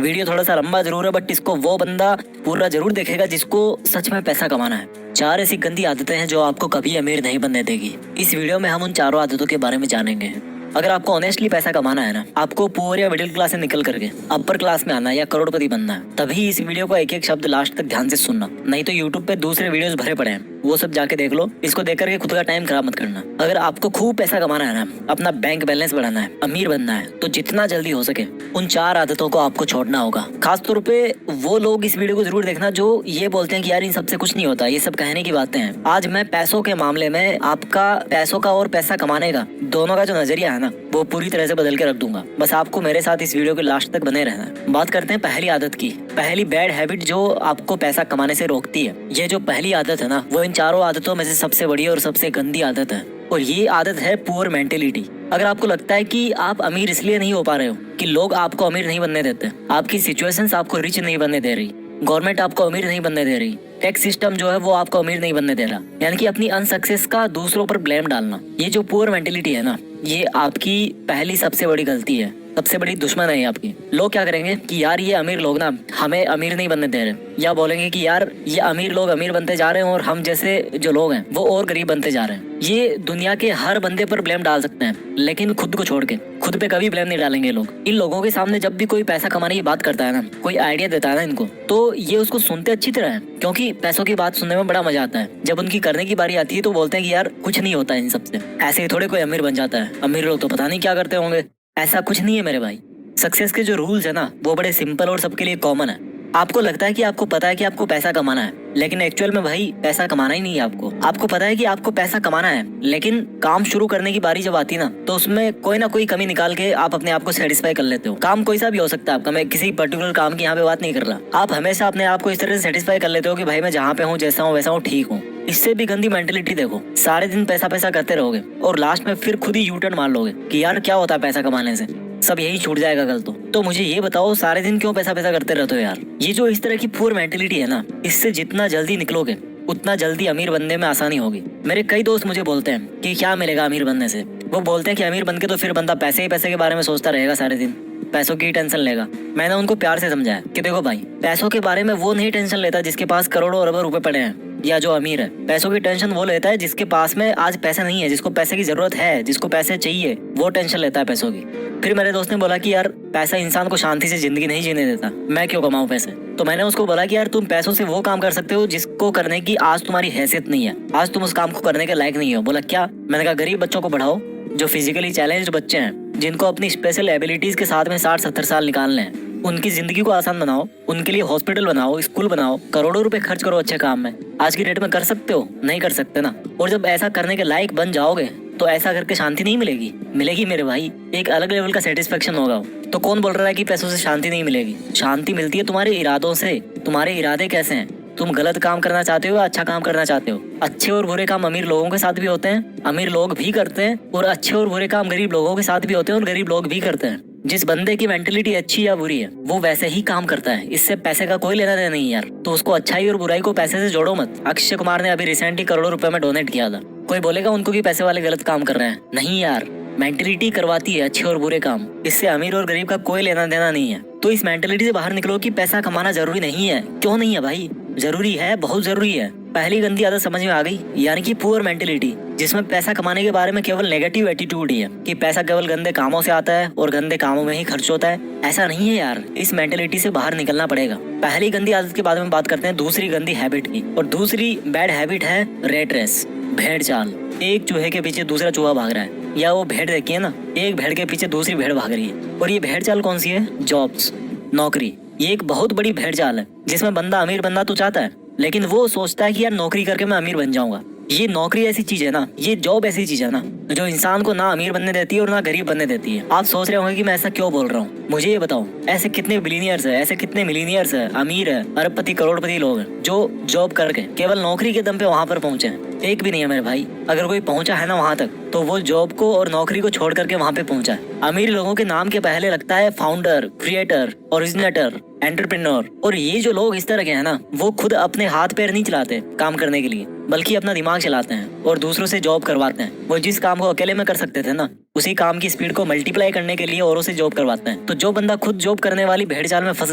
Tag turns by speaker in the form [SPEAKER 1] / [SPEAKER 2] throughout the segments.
[SPEAKER 1] Video थोड़ा सा लंबा जरूर है, बट इसको वो बंदा पूरा जरूर देखेगा जिसको सच में पैसा कमाना है। 4 ऐसी गंदी आदतें हैं जो आपको कभी अमीर नहीं बनने देगी। इस वीडियो में हम उन चारों आदतों के बारे में जानेंगे। अगर आपको ऑनेस्टली पैसा कमाना है ना, आपको पुअर या मिडिल क्लास से निकल करके अपर क्लास में आना है या करोड़पति बनना है, तभी इस वीडियो को एक एक शब्द लास्ट तक ध्यान से सुनना। नहीं तो यूट्यूब पे दूसरे वीडियोस भरे पड़े हैं, वो सब जाके देख लो। इसको देख करके खुद का टाइम खराब मत करना। अगर आपको खूब पैसा कमाना है ना, अपना बैंक बैलेंस बढ़ाना है, अमीर बनना है, तो जितना जल्दी हो सके उन 4 आदतों को आपको छोड़ना होगा। खास तौर पे वो लोग इस वीडियो को जरूर देखना जो ये बोलते हैं कि यार इन सबसे कुछ नहीं होता, ये सब कहने की बातें हैं। आज मैं पैसों के मामले में आपका पैसों का और पैसा कमाने का दोनों का जो नजरिया है ना, वो पूरी तरह से बदल के रख दूंगा। बस आपको मेरे साथ इस वीडियो के लास्ट तक बने रहना है। बात करते हैं पहली आदत की। पहली बैड हैबिट जो आपको पैसा कमाने से रोकती है। ये जो पहली आदत है ना, वो इन चारों आदतों में से सबसे बड़ी और सबसे गंदी आदत है, और ये आदत है पुअर मेंटेलिटी। अगर आपको लगता है कि आप अमीर इसलिए नहीं हो पा रहे हो कि लोग आपको अमीर नहीं बनने देते, आपकी सिचुएशंस आपको रिच नहीं बनने दे रही, गवर्नमेंट आपको अमीर नहीं बनने दे रही, टैक्स सिस्टम जो है वो आपको अमीर नहीं बनने दे रहा, यानी कि अपनी अनसक्सेस का दूसरों पर ब्लेम डालना, ये जो पुअर मेंटेलिटी है ना, ये आपकी पहली सबसे बड़ी गलती है, सबसे बड़ी दुश्मन है आपकी। लोग क्या करेंगे कि यार ये अमीर लोग ना हमें अमीर नहीं बनने दे रहे, या बोलेंगे कि यार ये अमीर लोग अमीर बनते जा रहे हैं और हम जैसे जो लोग हैं वो और गरीब बनते जा रहे हैं। ये दुनिया के हर बंदे पर ब्लेम डाल सकते हैं, लेकिन खुद को छोड़ के खुद पे कभी ब्लेम नहीं डालेंगे लोग। इन लोगों के सामने जब भी कोई पैसा कमाने की बात करता है ना, कोई आइडिया देता है ना इनको, तो ये उसको सुनते अच्छी तरह है, क्योंकि पैसों की बात सुनने में बड़ा मजा आता है। जब उनकी करने की बारी आती है तो बोलते हैं कि यार कुछ नहीं होता इन सबसे, ऐसे ही थोड़े कोई अमीर बन जाता है, अमीर लोग तो पता नहीं क्या करते होंगे। ऐसा कुछ नहीं है मेरे भाई। सक्सेस के जो रूल्स है ना, वो बड़े सिंपल और सबके लिए कॉमन है। आपको लगता है कि आपको पता है कि आपको पैसा कमाना है, लेकिन एक्चुअल में भाई पैसा कमाना ही नहीं है आपको। आपको पता है कि आपको पैसा कमाना है, लेकिन काम शुरू करने की बारी जब आती है ना, तो उसमें कोई ना कोई कमी निकाल के आप अपने आप को सेटिस्फाई कर लेते हो। काम कोई सा भी हो सकता है आपका, मैं किसी पर्टिकुलर काम की यहाँ पे बात नहीं कर रहा। आप हमेशा अपने आप को इस तरह से सेटिस्फाई कर लेते हो कि भाई मैं जहाँ पे हूँ, जैसा हूँ वैसा हूँ, ठीक हूँ। इससे भी गंदी मेंटेलिटी देखो, सारे दिन पैसा पैसा करते रहोगे और लास्ट में फिर खुद ही यू टर्न मार लोगे कि यार क्या होता है पैसा कमाने से, सब यही छूट जाएगा कल तो मुझे ये बताओ सारे दिन क्यों पैसा पैसा करते रहते हो यार। ये जो इस तरह की पुअर मेंटेलिटी है ना, इससे जितना जल्दी निकलोगे उतना जल्दी अमीर बनने में आसानी होगी। मेरे कई दोस्त मुझे बोलते हैं कि क्या मिलेगा अमीर बनने से। वो बोलते हैं कि अमीर बन के तो फिर बंदा पैसे ही पैसे के बारे में सोचता रहेगा, सारे दिन पैसों की टेंशन लेगा। मैंने उनको प्यार से समझाया कि देखो भाई, पैसों के बारे में वो नहीं टेंशन लेता जिसके पास करोड़ों अरबों रुपए पड़े हैं या जो अमीर है। पैसों की टेंशन वो लेता है जिसके पास में आज पैसा नहीं है, जिसको पैसे की जरूरत है, जिसको पैसे चाहिए, वो टेंशन लेता है पैसों की। फिर मेरे दोस्त ने बोला कि यार पैसा इंसान को शांति से जिंदगी नहीं जीने देता, मैं क्यों कमाऊं पैसे। तो मैंने उसको बोला कि यार तुम पैसों से वो काम कर सकते हो जिसको करने की आज तुम्हारी हैसियत नहीं है, आज तुम उस काम को करने के लायक नहीं हो। बोला क्या? मैंने कहा गरीब बच्चों को पढ़ाओ, जो फिजिकली चैलेंज्ड बच्चे हैं, जिनको अपनी स्पेशल एबिलिटीज के साथ में 60-70 साल निकालने हैं, उनकी जिंदगी को आसान बनाओ, उनके लिए हॉस्पिटल बनाओ, स्कूल बनाओ, करोड़ों रुपए खर्च करो अच्छे काम में। आज की डेट में कर सकते हो? नहीं कर सकते ना। और जब ऐसा करने के लायक बन जाओगे तो ऐसा करके शांति नहीं मिलेगी, मिलेगी मेरे भाई, एक अलग लेवल का सेटिस्फेक्शन होगा। तो कौन बोल रहा है कि पैसों से शांति नहीं मिलेगी? शांति मिलती है तुम्हारे इरादों से। तुम्हारे इरादे कैसे हैं? तुम गलत काम करना चाहते हो या अच्छा काम करना चाहते हो? अच्छे और बुरे काम अमीर लोगों के साथ भी होते हैं, अमीर लोग भी करते हैं, और अच्छे और बुरे काम गरीब लोगों के साथ भी होते हैं और गरीब लोग भी करते हैं। जिस बंदे की मेंटेलिटी अच्छी या बुरी है वो वैसे ही काम करता है, इससे पैसे का कोई लेना देना नहीं यार। तो उसको अच्छाई और बुराई को पैसे से जोड़ो मत। अक्षय कुमार ने अभी रिसेंटली करोड़ों रुपए में डोनेट किया था। कोई बोलेगा उनको भी पैसे वाले गलत काम कर रहे हैं? नहीं यार, मेंटेलिटी करवाती है अच्छे और बुरे काम, इससे अमीर और गरीब का कोई लेना देना नहीं है। तो इस मेंटेलिटी से बाहर निकलो कि पैसा कमाना जरूरी नहीं है। क्यों नहीं है भाई? जरूरी है, बहुत जरूरी है। पहली गंदी आदत समझ में आ गई, यानी कि पुअर मेंटेलिटी, जिसमें पैसा कमाने के बारे में केवल नेगेटिव एटीट्यूड ही है कि पैसा केवल गंदे कामों से आता है और गंदे कामों में ही खर्च होता है। ऐसा नहीं है यार, इस मेंटेलिटी से बाहर निकलना पड़ेगा। पहली गंदी आदत के बारे में बात करते हैं दूसरी गंदी हैबिट की, और दूसरी बैड हैबिट है रेट रेस, भेड़ चाल। एक चूहे के पीछे दूसरा चूहा भाग रहा है, या वो भेड़ देखिए ना, एक भेड़ के पीछे दूसरी भेड़ भाग रही है। और ये भेड़ चाल कौन सी है? जॉब्स, नौकरी। ये एक बहुत बड़ी भेड़ चाल है जिसमें बंदा अमीर बनना तो चाहता है, लेकिन वो सोचता है कि यार नौकरी करके मैं अमीर बन जाऊंगा। ये नौकरी ऐसी चीज है ना, ये जॉब ऐसी चीज है ना, जो इंसान को ना अमीर बनने देती है और ना गरीब बनने देती है। आप सोच रहे होंगे कि मैं ऐसा क्यों बोल रहा हूँ। मुझे ये बताओ, ऐसे कितने बिलीनियर्स है, ऐसे कितने मिलीनियर्स है, अमीर है, अरबपति करोड़पति लोग हैं जो जॉब करके केवल नौकरी के दम पे वहां पर पहुंचे हैं? एक भी नहीं है मेरे भाई। अगर कोई पहुंचा है ना वहां तक, तो वो जॉब को और नौकरी को छोड़ करके वहां पे पहुंचा है। अमीर लोगों के नाम के पहले लगता है फाउंडर, क्रिएटर, ओरिजिनेटर, एंटरप्रेन्योर। और ये जो लोग इस तरह के हैं ना, वो खुद अपने हाथ पैर नहीं चलाते काम करने के लिए, बल्कि अपना दिमाग चलाते हैं और दूसरों से जॉब करवाते हैं। वो जिस काम को अकेले में कर सकते थे ना, उसी काम की स्पीड को मल्टीप्लाई करने के लिए औरों से जॉब करवाते हैं। तो जो बंदा खुद जॉब करने वाली भेड़ चाल में फंस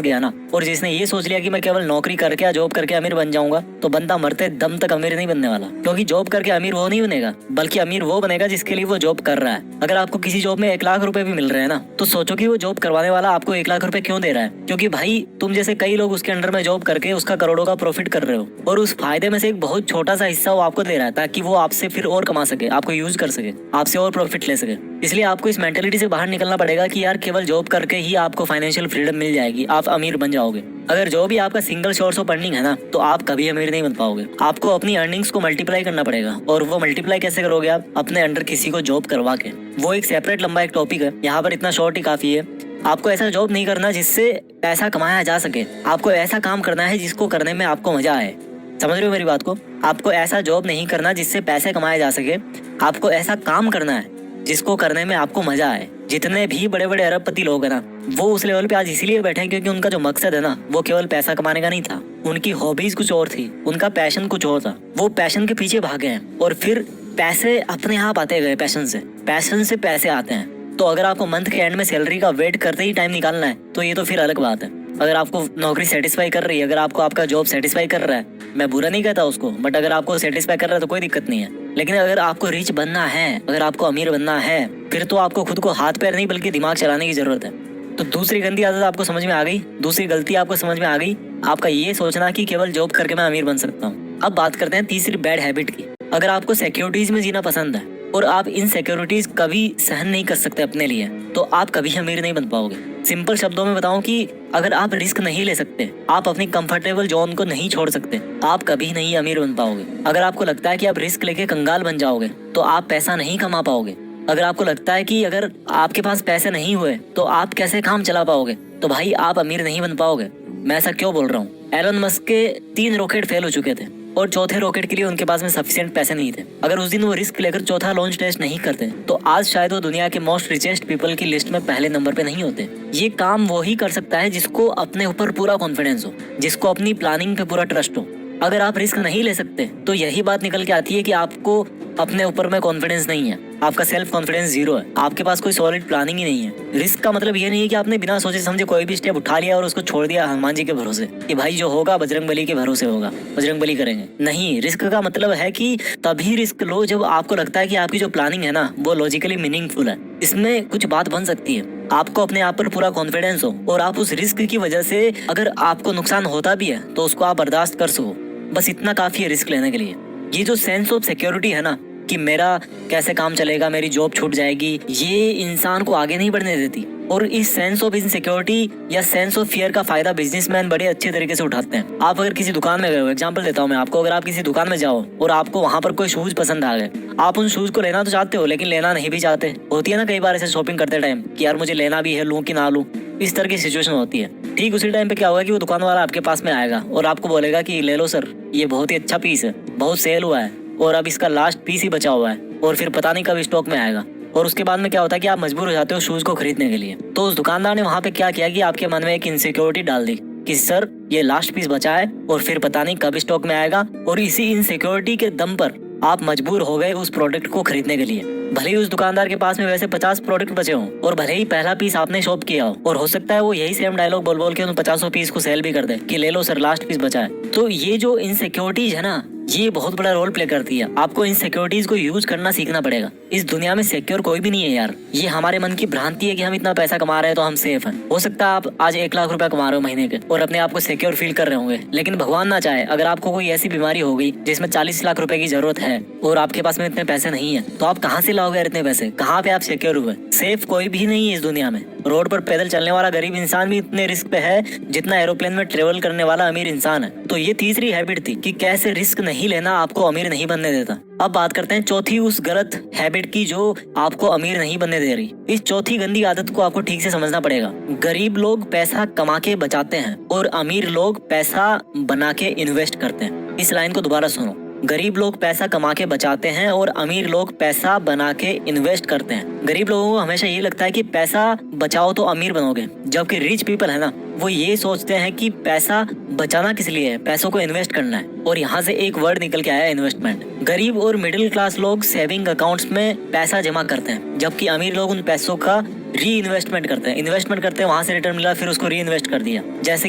[SPEAKER 1] गया ना, और जिसने ये सोच लिया कि मैं केवल नौकरी करके या जॉब करके अमीर बन जाऊंगा, तो बंदा मरते दम तक अमीर नहीं बनने वाला। क्योंकि जॉब करके अमीर वो नहीं बनेगा, बल्कि अमीर वो बनेगा जिसके लिए वो जॉब कर रहा है। अगर आपको किसी जॉब में 1 लाख रुपए भी मिल रहे हैं ना, तो सोचो कि वो जॉब करवाने वाला आपको 1 लाख रुपए क्यों दे रहा है। क्योंकि भाई तुम जैसे कई लोग उसके अंडर में जॉब करके उसका करोड़ों का प्रॉफिट कर रहे हो, और उस फायदे में से एक बहुत छोटा सा हिस्सा वो आपको दे रहा है, ताकि वो आपसे फिर और कमा सके, आपको यूज कर सके, आपसे और प्रॉफिट ले सके। इसलिए आपको इस मेंटेलिटी से बाहर निकलना पड़ेगा कि यार केवल जॉब करके ही आपको फाइनेंशियल फ्रीडम मिल जाएगी, आप अमीर बन जाओगे। अगर जो भी आपका सिंगल सोर्स ऑफ अर्निंग है ना, तो आप कभी अमीर नहीं बन पाओगे। आपको अपनी अर्निंग्स को मल्टीप्लाई करना पड़ेगा, और वो मल्टीप्लाई कैसे करोगे आप? अपने अंडर किसी को जॉब करवा के। वो एक सेपरेट लंबा एक टॉपिक है, यहाँ पर इतना शॉर्ट ही काफी है। आपको ऐसा जॉब नहीं करना जिससे पैसा कमाया जा सके, आपको ऐसा काम करना है जिसको करने में आपको मजा आए। समझ रहे हो मेरी बात को? आपको ऐसा जॉब नहीं करना जिससे पैसे कमाए जा सके, आपको ऐसा काम करना है जिसको करने में आपको मजा आए। जितने भी बड़े बड़े अरबपति लोग हैं ना, वो उस लेवल पे आज इसीलिए बैठे हैं क्योंकि उनका जो मकसद है ना, वो केवल पैसा कमाने का नहीं था। उनकी हॉबीज कुछ और थी, उनका पैशन कुछ और था। वो पैशन के पीछे भागे हैं, और फिर पैसे अपने आप आते गए। पैशन से पैसे आते हैं। तो अगर आपको मंथ के एंड में सैलरी का वेट करते ही टाइम निकालना है, तो ये तो फिर अलग बात है। अगर आपको नौकरी सेटिस्फाई कर रही है, अगर आपको आपका जॉब सेटिस्फाई कर रहा है, मैं बुरा नहीं कहता उसको, बट अगर आपको सेटिस्फाई कर रहा है तो कोई दिक्कत नहीं है। लेकिन अगर आपको रिच बनना है, अगर आपको अमीर बनना है, फिर तो आपको खुद को हाथ पैर नहीं बल्कि दिमाग चलाने की जरूरत है। तो दूसरी गंदी आदत आपको समझ में आ गई, दूसरी गलती आपको समझ में आ गई, आपका ये सोचना कि केवल जॉब करके मैं अमीर बन सकता हूँ। अब बात करते हैं तीसरी बैड हैबिट की। अगर आपको सिक्योरिटीज में जीना पसंद है और आप इनसिक्योरिटीज कभी सहन नहीं कर सकते अपने लिए, तो आप कभी अमीर नहीं बन पाओगे। सिंपल शब्दों में बताऊं कि अगर आप रिस्क नहीं ले सकते, आप अपनी कंफर्टेबल जोन को नहीं छोड़ सकते, आप कभी नहीं अमीर बन पाओगे। अगर आपको लगता है कि आप रिस्क लेके कंगाल बन जाओगे, तो आप पैसा नहीं कमा पाओगे। अगर आपको लगता है कि अगर आपके पास पैसे नहीं हुए तो आप कैसे काम चला पाओगे, तो भाई आप अमीर नहीं बन पाओगे। मैं ऐसा क्यों बोल रहा हूँ? एलन मस्क के 3 रॉकेट फेल हो चुके थे, और चौथे रॉकेट के लिए उनके पास में सफिशिएंट पैसे नहीं थे। अगर उस दिन वो रिस्क लेकर चौथा लॉन्च टेस्ट नहीं करते, तो आज शायद वो दुनिया के मोस्ट रिचेस्ट पीपल की लिस्ट में पहले नंबर पे नहीं होते। ये काम वो ही कर सकता है जिसको अपने ऊपर पूरा कॉन्फिडेंस हो, जिसको अपनी प्लानिंग पे पूरा ट्रस्ट हो। अगर आप रिस्क नहीं ले सकते, तो यही बात निकल के आती है कि आपको अपने ऊपर में कॉन्फिडेंस नहीं है, आपका सेल्फ कॉन्फिडेंस 0 है, आपके पास कोई सॉलिड प्लानिंग ही नहीं है। रिस्क का मतलब ये नहीं है कि आपने बिना सोचे समझे कोई भी स्टेप उठा लिया और उसको छोड़ दिया हनुमान जी के भरोसे कि भाई जो होगा बजरंगबली के भरोसे होगा, बजरंगबली करेंगे। नहीं, रिस्क का मतलब है कि तभी रिस्क लो जब आपको लगता है कि आपकी जो प्लानिंग है ना, वो लॉजिकली मीनिंगफुल है, इसमें कुछ बात बन सकती है, आपको अपने आप पर पूरा कॉन्फिडेंस हो, और आप उस रिस्क की वजह से अगर आपको नुकसान होता भी है तो उसको आप बर्दाश्त कर सको। बस इतना काफी है रिस्क लेने के लिए। ये जो सेंस ऑफ सिक्योरिटी है ना, कि मेरा कैसे काम चलेगा, मेरी जॉब छूट जाएगी, ये इंसान को आगे नहीं बढ़ने देती। और इस सेंस ऑफ इनसिक्योरिटी या सेंस ऑफ फियर का फायदा बिजनेसमैन बड़े अच्छे तरीके से उठाते हैं। आप अगर किसी दुकान में गए हो, एग्जांपल देता हूँ मैं आपको, अगर आप किसी दुकान में जाओ और आपको वहां पर कोई शूज पसंद आ गए, आप उन शूज को लेना तो चाहते हो लेकिन लेना नहीं भी चाहते। होती है ना कई बार ऐसे शॉपिंग करते टाइम कि यार मुझे लेना भी है, लूं कि ना लूं, इस तरह की सिचुएशन होती है। ठीक उसी टाइम पे क्या होगा कि वो दुकान वाला आपके पास में आएगा और आपको बोलेगा कि ले लो सर, ये बहुत ही अच्छा पीस है, बहुत सेल हुआ है और अब इसका लास्ट पीस ही बचा हुआ है और फिर पता नहीं कब स्टॉक में आएगा। और उसके बाद में क्या होता है कि आप मजबूर हो जाते हो शूज को खरीदने के लिए। तो उस दुकानदार ने वहाँ पे क्या किया कि आपके मन में एक इनसिक्योरिटी डाल दी कि सर ये लास्ट पीस बचा है और फिर पता नहीं कब स्टॉक में आएगा, और इसी इनसिक्योरिटी के दम पर आप मजबूर हो गए उस प्रोडक्ट को खरीदने के लिए। भले ही उस दुकानदार के पास में वैसे 50 प्रोडक्ट बचे हों और भले ही पहला पीस आपने शॉप किया हो, और हो सकता है वो यही सेम डायलॉग बोल बोल के उन 50 पीस को सेल भी कर दे कि ले लो सर लास्ट पीस बचा है। तो ये जो इनसिक्योरिटीज है ना, ये बहुत बड़ा रोल प्ले करती है। आपको इन सिक्योरिटीज को यूज करना सीखना पड़ेगा। इस दुनिया में सिक्योर कोई भी नहीं है यार। ये हमारे मन की भ्रांति है कि हम इतना पैसा कमा रहे हैं तो हम सेफ हैं। हो सकता है आप आज 1 लाख रुपया कमा रहे हो महीने के और अपने आप को सिक्योर फील कर रहे होंगे, लेकिन भगवान ना चाहे अगर आपको कोई ऐसी बीमारी हो गई जिसमें 40 लाख रुपए की जरूरत है और आपके पास में इतने पैसे नहीं है, तो आप कहाँ से लाओगे इतने पैसे? कहाँ पे आप सिक्योर हुए? सेफ कोई भी नहीं है इस दुनिया में। रोड पर पैदल चलने वाला गरीब इंसान भी इतने रिस्क पे है जितना एरोप्लेन में ट्रेवल करने वाला अमीर इंसान है। तो ये तीसरी हैबिट थी कि कैसे रिस्क नहीं लेना आपको अमीर नहीं बनने देता। अब बात करते हैं चौथी उस गलत हैबिट की जो आपको अमीर नहीं बनने दे रही। इस चौथी गंदी आदत को आपको ठीक से समझना पड़ेगा। गरीब लोग पैसा कमा के बचाते हैं और अमीर लोग पैसा बना के इन्वेस्ट करते हैं। इस लाइन को दोबारा सुनो, गरीब लोग पैसा कमा के बचाते हैं और अमीर लोग पैसा बना के इन्वेस्ट करते हैं। गरीब लोगों को हमेशा ये लगता है कि पैसा बचाओ तो अमीर बनोगे, जबकि रिच पीपल है ना, वो ये सोचते हैं कि पैसा बचाना किस लिए है, पैसों को इन्वेस्ट करना है। और यहाँ से एक वर्ड निकल के आया, इन्वेस्टमेंट। गरीब और मिडिल क्लास लोग सेविंग अकाउंट्स में पैसा जमा करते हैं, जबकि अमीर लोग उन पैसों का री इन्वेस्टमेंट करते हैं। इन्वेस्टमेंट करते हैं, वहां से रिटर्न मिला, फिर उसको री इन्वेस्ट कर दिया। जैसे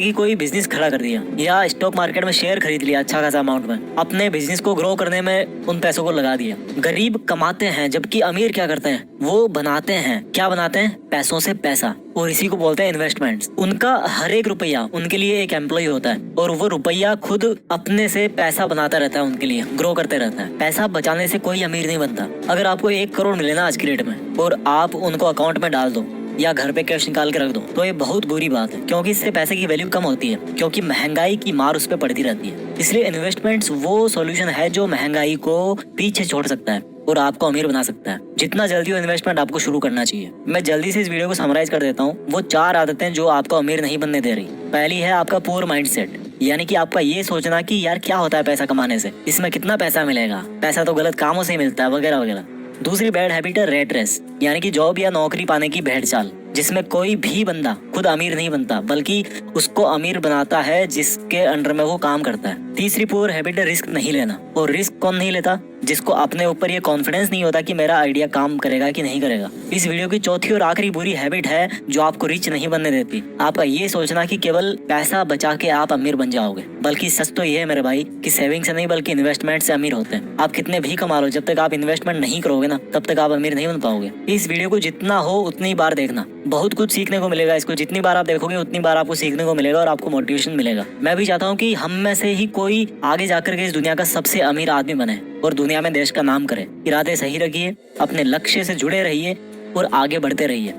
[SPEAKER 1] कि कोई बिजनेस खड़ा कर दिया या स्टॉक मार्केट में शेयर खरीद लिया अच्छा खासा अमाउंट में, अपने बिजनेस को ग्रो करने में उन पैसों को लगा दिया। गरीब कमाते हैं, जबकि अमीर क्या करते हैं, वो बनाते हैं। क्या बनाते हैं? पैसों से पैसा, और इसी को बोलते हैं इन्वेस्टमेंट्स। उनका हर एक रुपया उनके लिए एक एम्प्लॉय होता है, और वो रुपया खुद अपने से पैसा बनाता रहता है, उनके लिए ग्रो करते रहता है। पैसा बचाने से कोई अमीर नहीं बनता। अगर आपको 1 करोड़ मिले ना आज की डेट में, और आप उनको अकाउंट में डाल दो या घर पे कैश निकाल के रख दो, तो ये बहुत बुरी बात है, क्योंकि इससे पैसे की वैल्यू कम होती है, क्योंकि महंगाई की मार उस पर पड़ती रहती है। इसलिए इन्वेस्टमेंट्स वो सॉल्यूशन है जो महंगाई को पीछे छोड़ सकता है और आपको अमीर बना सकता है। जितना जल्दी हो इन्वेस्टमेंट आपको शुरू करना चाहिए। मैं जल्दी से इस वीडियो को समराइज कर देता हूँ। वो 4 आदतें जो आपको अमीर नहीं बनने दे रही। पहली है आपका पुअर माइंडसेट, यानी कि आपका ये सोचना कि यार क्या होता है पैसा कमाने से, इसमें कितना पैसा मिलेगा, पैसा तो गलत कामों से ही मिलता है, वगैरह वगैरह। दूसरी बैड हैबिट है रेट रेस, यानी कि जॉब या नौकरी पाने की भेड़ चाल, जिसमें कोई भी बंदा खुद अमीर नहीं बनता, बल्कि उसको अमीर बनाता है जिसके अंडर में वो काम करता है। तीसरी पुअर हैबिट है रिस्क नहीं लेना। और रिस्क कौन नहीं लेता? जिसको अपने ऊपर ये कॉन्फिडेंस नहीं होता कि मेरा आइडिया काम करेगा कि नहीं करेगा। इस वीडियो की चौथी और आखिरी बुरी हैबिट है जो आपको रिच नहीं बनने देती, आपका ये सोचना कि केवल पैसा बचा के आप अमीर बन जाओगे। बल्कि सच तो ये है मेरे भाई कि सेविंग से नहीं बल्कि इन्वेस्टमेंट से अमीर होते हैं। आप कितने भी कमा लो, जब तक आप इन्वेस्टमेंट नहीं करोगे ना, तब तक आप अमीर नहीं बन पाओगे। इस वीडियो को जितना हो उतनी बार देखना, बहुत कुछ सीखने को मिलेगा। इसको जितनी बार आप देखोगे उतनी बार आपको सीखने को मिलेगा और आपको मोटिवेशन मिलेगा। मैं भी चाहता हूँ कि हम में से ही कोई आगे जाकर के इस दुनिया का सबसे अमीर आदमी बने और दुनिया में देश का नाम करे। इरादे सही रखिए, अपने लक्ष्य से जुड़े रहिए और आगे बढ़ते रहिए।